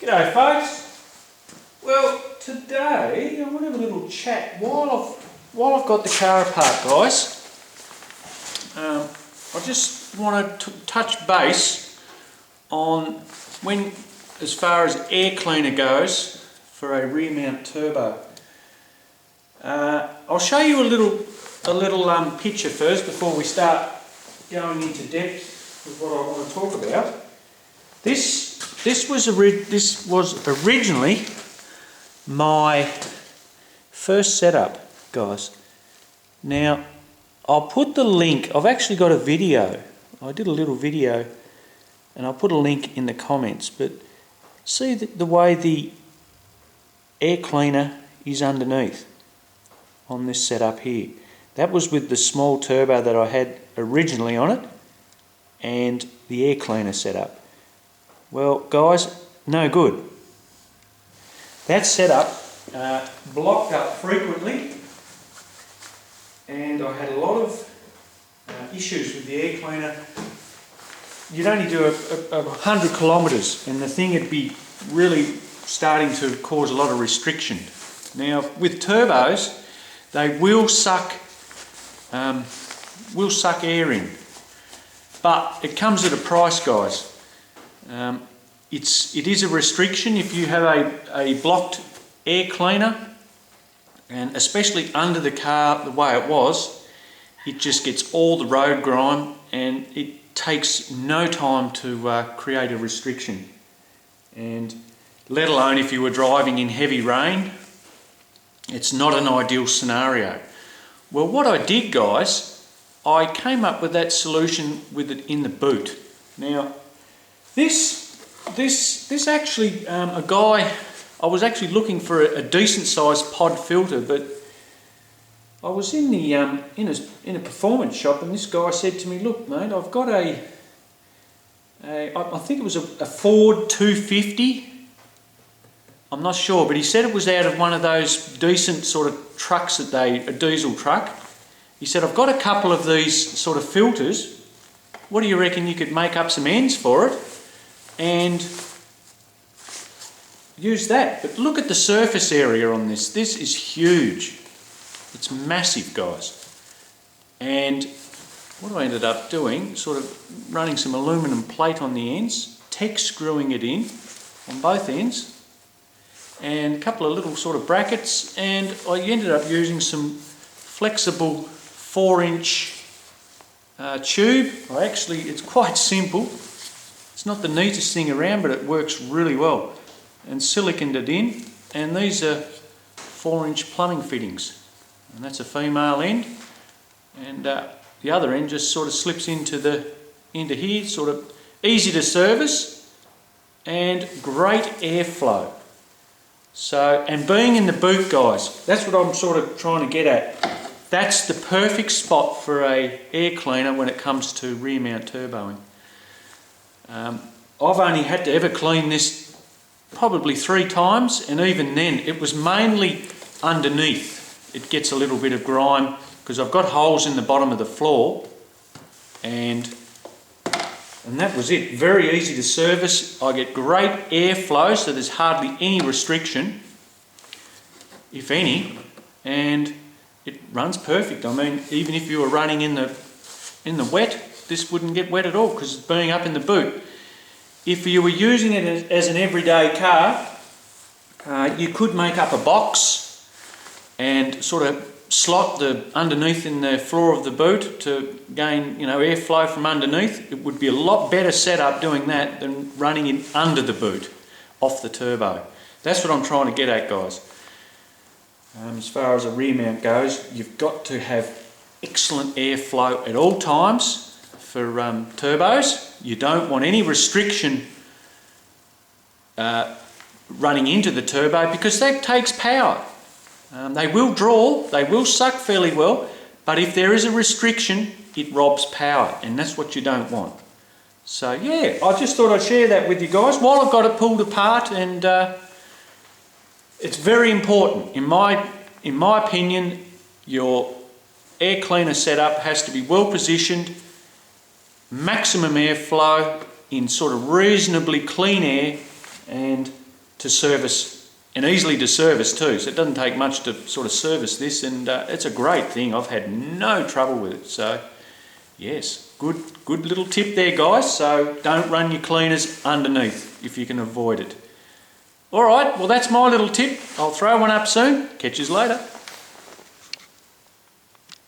G'day folks. Well, today I want to have a little chat while I've got the car apart, guys. I just want to touch base on as far as air cleaner goes for a rear mount turbo. I'll show you a little picture first before we start going into depth with what I want to talk about. This was originally my first setup, guys. Now, I'll put the link. I've actually got a video. I did a little video, and I'll put a link in the comments. But see the way the air cleaner is underneath on this setup here. That was with the small turbo that I had originally on it, and the air cleaner setup. Well, guys, no good. That setup blocked up frequently, and I had a lot of issues with the air cleaner. You'd only do 100 kilometres and the thing would be really starting to cause a lot of restriction. Now, with turbos, they will suck air in, but it comes at a price, guys. It is a restriction if you have a blocked air cleaner, and especially under the car the way it was, it just gets all the road grime and it takes no time to create a restriction, and let alone if you were driving in heavy rain, it's not an ideal scenario. Well, what I did, guys, I came up with that solution with it in the boot. Now, this actually, a guy, I was actually looking for a decent sized pod filter, but I was in the in a performance shop, and this guy said to me, "Look, mate, I've got I think it was a Ford 250. I'm not sure, but he said it was out of one of those decent sort of trucks a diesel truck. He said, I've got a couple of these sort of filters. What do you reckon you could make up some ends for it and use that?" But look at the surface area on this. This is huge. It's massive, guys. And what I ended up doing, sort of running some aluminum plate on the ends, tech screwing it in on both ends, and a couple of little sort of brackets, and I ended up using some flexible 4-inch tube. It's quite simple. It's not the neatest thing around, but it works really well. And siliconed it in, and these are 4-inch plumbing fittings, and that's a female end, and the other end just sort of slips into here, sort of easy to service and great airflow. So, and being in the boot, guys, that's what I'm sort of trying to get at. That's the perfect spot for a air cleaner when it comes to rear mount turboing. I've only had to ever clean this probably 3 times, and even then it was mainly underneath. It gets a little bit of grime because I've got holes in the bottom of the floor, and that was it. Very easy to service. I get great airflow, so there's hardly any restriction, if any, and it runs perfect. I mean, even if you were running in the wet, this wouldn't get wet at all because it's being up in the boot. If you were using it as an everyday car, you could make up a box and sort of slot the underneath in the floor of the boot to gain, airflow from underneath. It would be a lot better setup doing that than running it under the boot off the turbo. That's what I'm trying to get at, guys. As far as a rear mount goes, you've got to have excellent airflow at all times for turbos. You don't want any restriction running into the turbo because that takes power. They will draw, they will suck fairly well, but if there is a restriction, it robs power, and that's what you don't want. So yeah, I just thought I'd share that with you guys while I've got it pulled apart, and it's very important. In my opinion, your air cleaner setup has to be well positioned, maximum airflow in sort of reasonably clean air, and to service, and easily to service too, so it doesn't take much to sort of service this, and it's a great thing. I've had no trouble with it. So yes, good little tip there, guys. So don't run your cleaners underneath if you can avoid it. Alright, well that's my little tip. I'll throw one up soon. Catch you later.